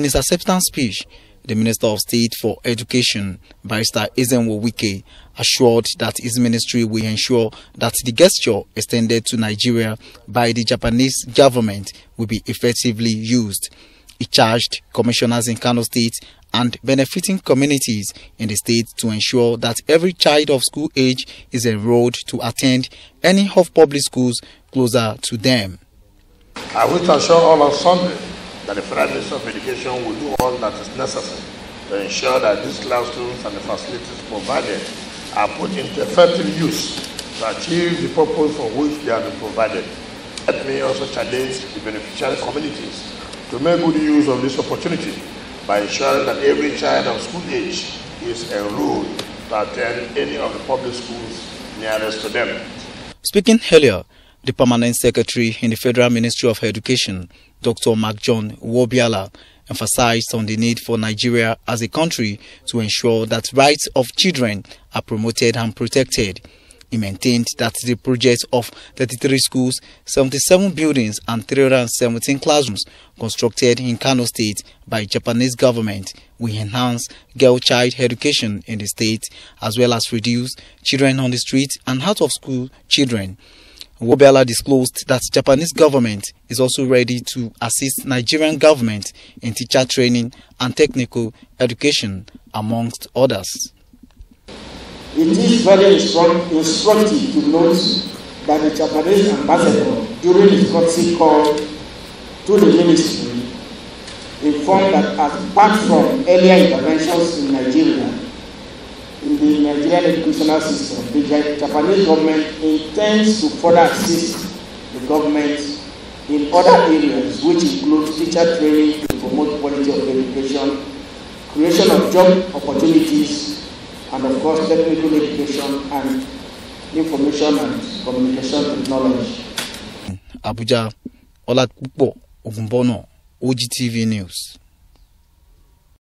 In his acceptance speech, the Minister of State for Education, Barrister Ezenwo Wike, assured that his ministry will ensure that the gesture extended to Nigeria by the Japanese government will be effectively used. He charged commissioners in Kano State and benefiting communities in the state to ensure that every child of school age is enrolled to attend any of public schools closer to them. I wish to assure all of Sunday that the Federal Ministry of Education will do all that is necessary to ensure that these classrooms and the facilities provided are put into effective use to achieve the purpose for which they have been provided. Let me also challenge the beneficiary communities to make good use of this opportunity by ensuring that every child of school age is enrolled to attend any of the public schools nearest to them. Speaking earlier, the Permanent Secretary in the Federal Ministry of Education, Dr. Mark John Wobiala, emphasized on the need for Nigeria as a country to ensure that rights of children are promoted and protected. He maintained that the project of 33 schools, 77 buildings and 317 classrooms constructed in Kano State by Japanese government will enhance girl-child education in the state as well as reduce children on the street and out-of-school children. Wobiala disclosed that Japanese government is also ready to assist Nigerian government in teacher training and technical education, amongst others. It is very instructive to note that the Japanese ambassador, during his courtesy call to the ministry, informed that apart from earlier interventions in Nigeria, in the Nigerian educational system, the Japanese government intends to further assist the government in other areas, which include teacher training to promote quality of education, creation of job opportunities, and of course technical education and information and communication technology. Abuja, Oladipupo Ogunbono, OGTV News.